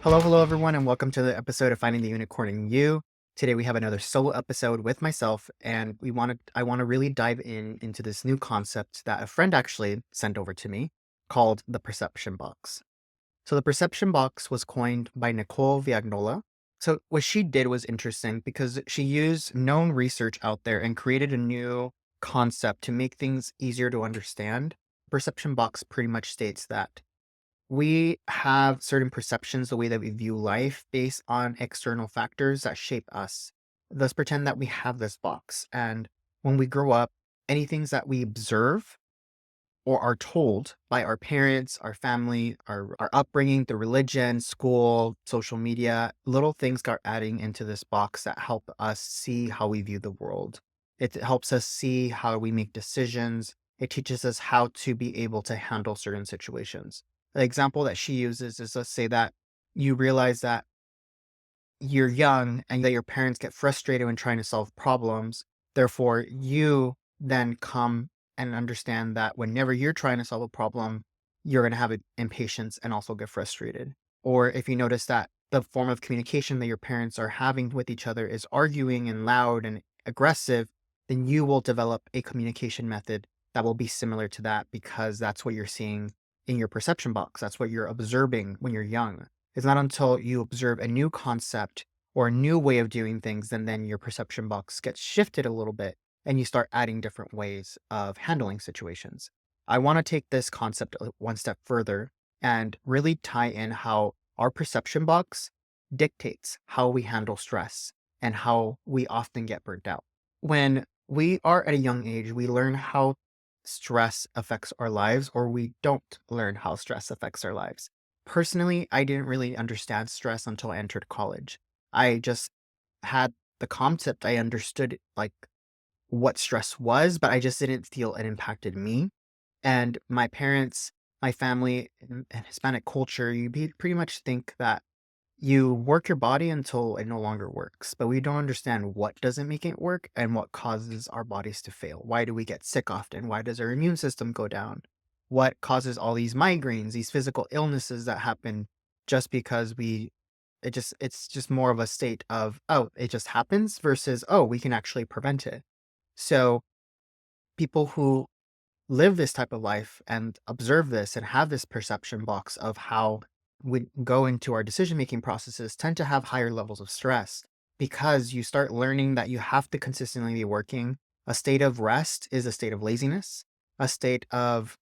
Hello, everyone, and welcome to the episode of Finding the Unicorn in You. Today we have another solo episode with myself, and I want to really dive into this new concept that a friend actually sent over to me called the perception box. So the perception box was coined by Nicole Viagnola. So what she did was interesting because she used known research out there and created a new concept to make things easier to understand. Perception box pretty much states that we have certain perceptions, the way that we view life based on external factors that shape us. Let's pretend that we have this box. And when we grow up, any things that we observe or are told by our parents, our family, our upbringing, the religion, school, social media, little things start adding into this box that help us see how we view the world. It helps us see how we make decisions. It teaches us how to be able to handle certain situations. The example that she uses is, let's say that you realize that you're young and that your parents get frustrated when trying to solve problems. Therefore, you then come and understand that whenever you're trying to solve a problem, you're going to have impatience and also get frustrated. Or if you notice that the form of communication that your parents are having with each other is arguing and loud and aggressive, then you will develop a communication method that will be similar to that because that's what you're seeing in your perception box. That's what you're observing when you're young. It's not until you observe a new concept or a new way of doing things, and then your perception box gets shifted a little bit and you start adding different ways of handling situations. I want to take this concept one step further and really tie in how our perception box dictates how we handle stress and how we often get burnt out. When we are at a young age, we learn how stress affects our lives, or we don't learn how stress affects our lives. Personally, I didn't really understand stress until I entered college. I just had the concept. I understood like what stress was, but I just didn't feel it impacted me. And my parents, my family, and Hispanic culture, pretty much think that you work your body until it no longer works, but we don't understand what doesn't make it work and what causes our bodies to fail. Why do we get sick often? Why does our immune system go down? What causes all these migraines, these physical illnesses that happen just because it's just more of a state of, oh, it just happens versus, oh, we can actually prevent it. So people who live this type of life and observe this and have this perception box of how we go into our decision making processes tend to have higher levels of stress because you start learning that you have to consistently be working. A state of rest is a state of laziness. A state of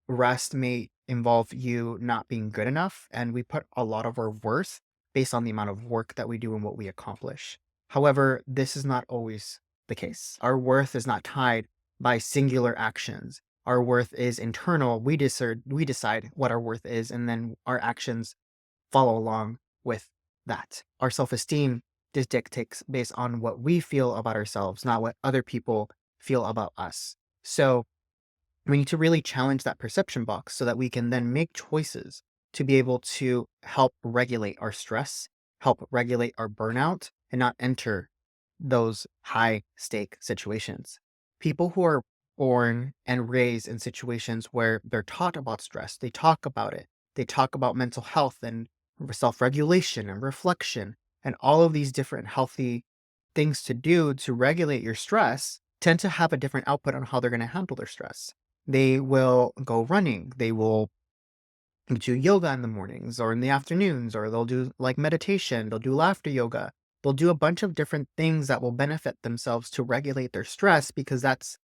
rest may involve you not being good enough. And we put a lot of our worth based on the amount of work that we do and what we accomplish. However, this is not always the case. Our worth is not tied by singular actions. Our worth is internal. We decide what our worth is, and then our actions follow along with that. Our self-esteem just dictates based on what we feel about ourselves, not what other people feel about us. So we need to really challenge that perception box so that we can then make choices to be able to help regulate our stress, help regulate our burnout, and not enter those high stake situations. People who are born and raised in situations where they're taught about stress, they talk about it, they talk about mental health and self regulation and reflection, and all of these different healthy things to do to regulate your stress tend to have a different output on how they're going to handle their stress. They will go running, they will do yoga in the mornings or in the afternoons, or they'll do like meditation, they'll do laughter yoga. They'll do a bunch of different things that will benefit themselves to regulate their stress because that's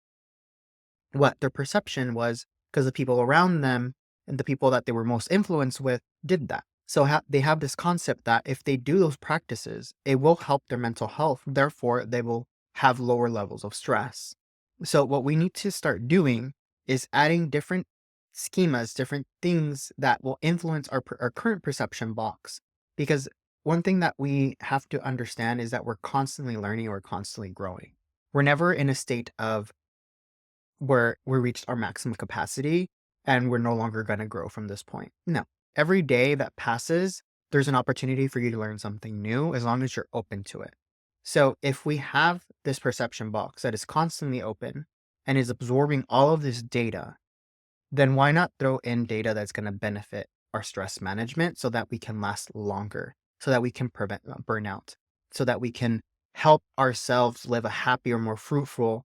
what their perception was, because the people around them and the people that they were most influenced with did that. So they have this concept that if they do those practices, it will help their mental health. Therefore, they will have lower levels of stress. So what we need to start doing is adding different schemas, different things that will influence our current perception box. Because one thing that we have to understand is that we're constantly learning, we're constantly growing. We're never in a state of where we reached our maximum capacity and we're no longer going to grow from this point. No. Every day that passes, there's an opportunity for you to learn something new as long as you're open to it. So if we have this perception box that is constantly open and is absorbing all of this data, then why not throw in data that's going to benefit our stress management so that we can last longer, so that we can prevent burnout, so that we can help ourselves live a happier, more fruitful,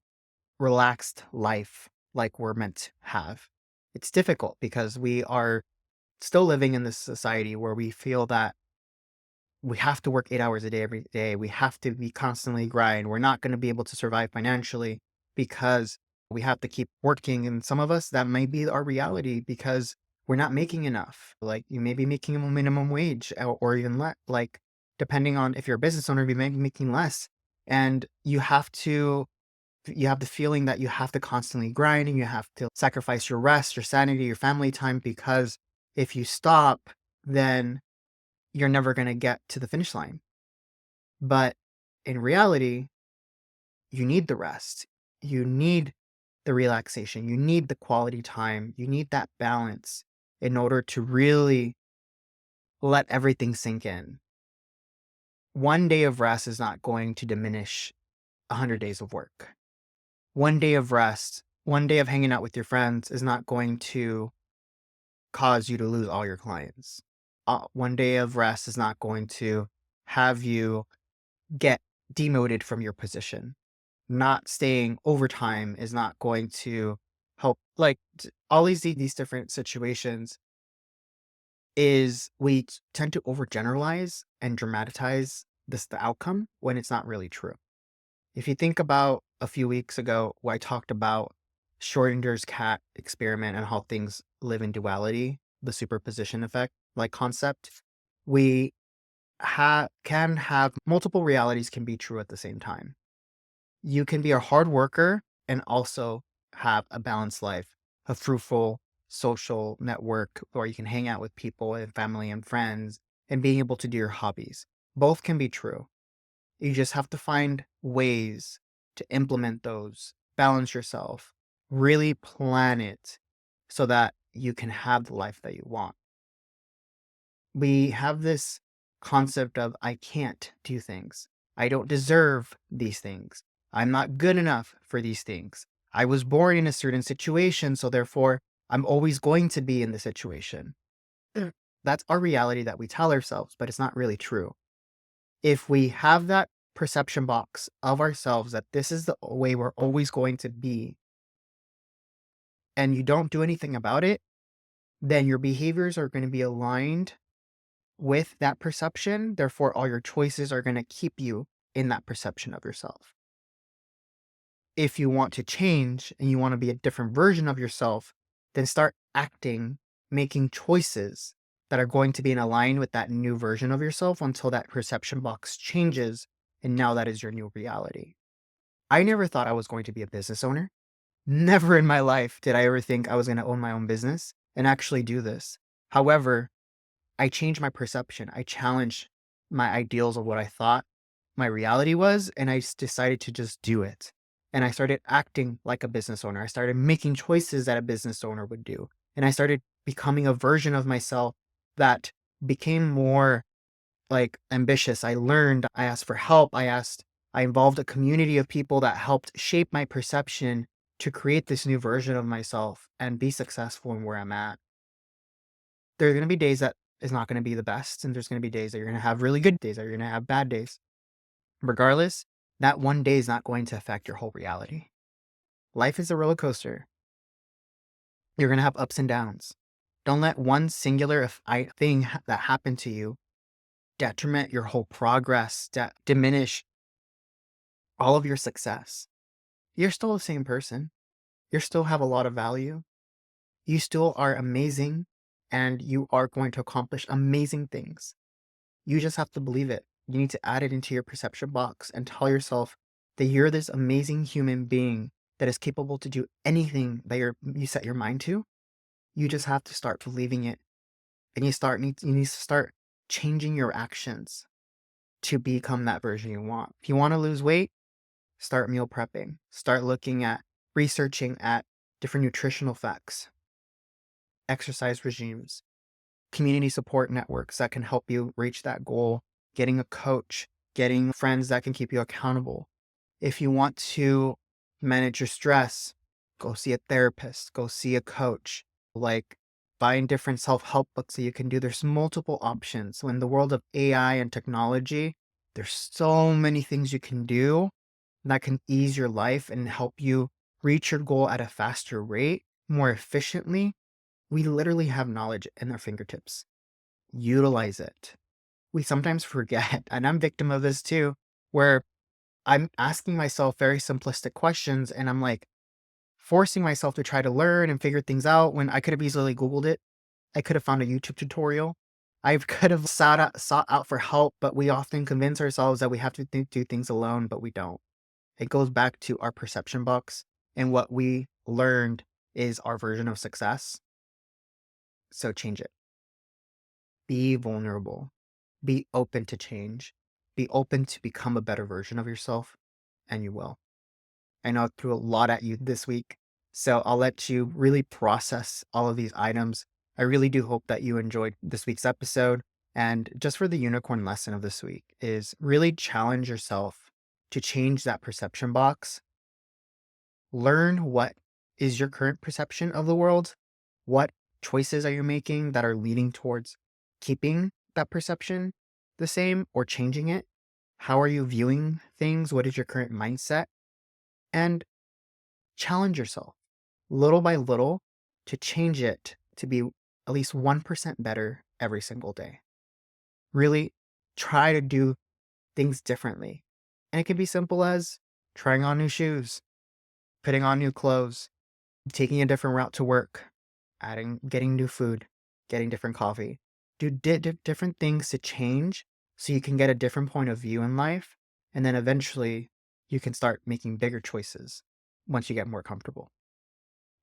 relaxed life like we're meant to have. It's difficult because we are still living in this society where we feel that we have to work 8 hours a day every day. We have to be constantly grind. We're not going to be able to survive financially because we have to keep working. And some of us, that may be our reality because we're not making enough. Like you may be making a minimum wage or even less, like depending on if you're a business owner, you may be making less. And you have the feeling that you have to constantly grind and you have to sacrifice your rest, your sanity, your family time, because if you stop, then you're never going to get to the finish line. But in reality, you need the rest. You need the relaxation. You need the quality time. You need that balance in order to really let everything sink in. One day of rest is not going to diminish 100 days of work. One day of rest, one day of hanging out with your friends is not going to cause you to lose all your clients. One day of rest is not going to have you get demoted from your position. Not staying overtime is not going to help. Like all these different situations is tend to overgeneralize and dramatize the outcome when it's not really true. If you think about a few weeks ago, where I talked about Schrodinger's cat experiment and how things live in duality, the superposition effect, like concept, we can have multiple realities can be true at the same time. You can be a hard worker and also have a balanced life, a fruitful social network where you can hang out with people and family and friends and being able to do your hobbies. Both can be true. You just have to find ways to implement those, balance yourself, really plan it so that you can have the life that you want. We have this concept of I can't do things. I don't deserve these things. I'm not good enough for these things. I was born in a certain situation, so therefore I'm always going to be in the situation. That's our reality that we tell ourselves, but it's not really true. If we have that perception box of ourselves that this is the way we're always going to be, and you don't do anything about it, then your behaviors are going to be aligned with that perception. Therefore, all your choices are going to keep you in that perception of yourself. If you want to change and you want to be a different version of yourself, then start acting, making choices that are going to be in align with that new version of yourself until that perception box changes. And now that is your new reality. I never thought I was going to be a business owner. Never in my life did I ever think I was going to own my own business and actually do this. However, I changed my perception. I challenged my ideals of what I thought my reality was, and I decided to just do it. And I started acting like a business owner. I started making choices that a business owner would do. And I started becoming a version of myself that became more like ambitious. I learned, I asked for help. I involved a community of people that helped shape my perception to create this new version of myself and be successful in where I'm at. There are going to be days that is not going to be the best. And there's going to be days that you're going to have really good days, that you're going to have bad days. Regardless, that one day is not going to affect your whole reality. Life is a roller coaster. You're going to have ups and downs. Don't let one singular thing that happened to you detriment your whole progress, diminish all of your success. You're still the same person. You still have a lot of value. You still are amazing, and you are going to accomplish amazing things. You just have to believe it. You need to add it into your perception box and tell yourself that you're this amazing human being that is capable to do anything that you set your mind to. You just have to start believing it, and you need to start changing your actions to become that version you want. If you want to lose weight, start meal prepping. Start looking at researching at different nutritional facts, exercise regimes, community support networks that can help you reach that goal, getting a coach, getting friends that can keep you accountable. If you want to manage your stress, Go see a therapist, go see a coach, like buying different self-help books that you can do. There's multiple options. So in the world of AI and technology, there's so many things you can do that can ease your life and help you reach your goal at a faster rate, more efficiently. We literally have knowledge in our fingertips. Utilize it. We sometimes forget, and I'm victim of this too, where I'm asking myself very simplistic questions and I'm like forcing myself to try to learn and figure things out when I could have easily Googled it. I could have found a YouTube tutorial. I could have sought out for help, but we often convince ourselves that we have to do things alone, but we don't. It goes back to our perception box, and what we learned is our version of success. So change it. Be vulnerable. Be open to change. Be open to become a better version of yourself, and you will. I know I threw a lot at you this week, so I'll let you really process all of these items. I really do hope that you enjoyed this week's episode. And just for the unicorn lesson of this week is really challenge yourself to change that perception box. Learn what is your current perception of the world. What choices are you making that are leading towards keeping that perception the same or changing it? How are you viewing things? What is your current mindset? And challenge yourself little by little to change it to be at least 1% better every single day. Really try to do things differently. And it can be simple as trying on new shoes, putting on new clothes, taking a different route to work, getting new food, getting different coffee. Do different things to change so you can get a different point of view in life. And then eventually you can start making bigger choices once you get more comfortable.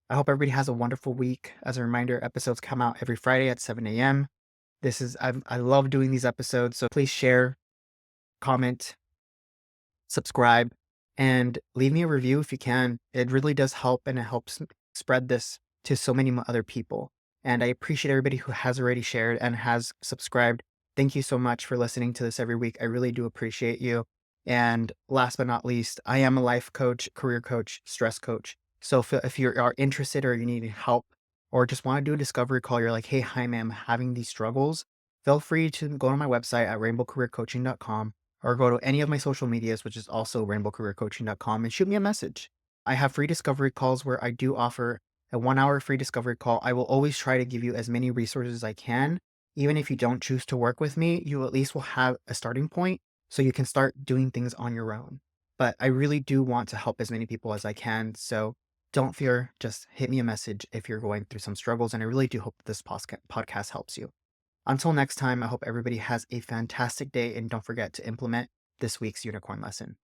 I hope everybody has a wonderful week. As a reminder, episodes come out every Friday at 7 a.m. I love doing these episodes, so please share, comment, subscribe, and leave me a review if you can. It really does help, and it helps spread this to so many other people. And I appreciate everybody who has already shared and has subscribed. Thank you so much for listening to this every week. I really do appreciate you. And last but not least, I am a life coach, career coach, stress coach. So if you are interested or you need help or just want to do a discovery call, you're like, hey, Jaime, I'm having these struggles, feel free to go to my website at rainbowcareercoaching.com or go to any of my social medias, which is also rainbowcareercoaching.com, and shoot me a message. I have free discovery calls where I do offer a 1 hour free discovery call. I will always try to give you as many resources as I can. Even if you don't choose to work with me, you at least will have a starting point so you can start doing things on your own. But I really do want to help as many people as I can. So don't fear, just hit me a message if you're going through some struggles. And I really do hope this podcast helps you. Until next time, I hope everybody has a fantastic day and don't forget to implement this week's unicorn lesson.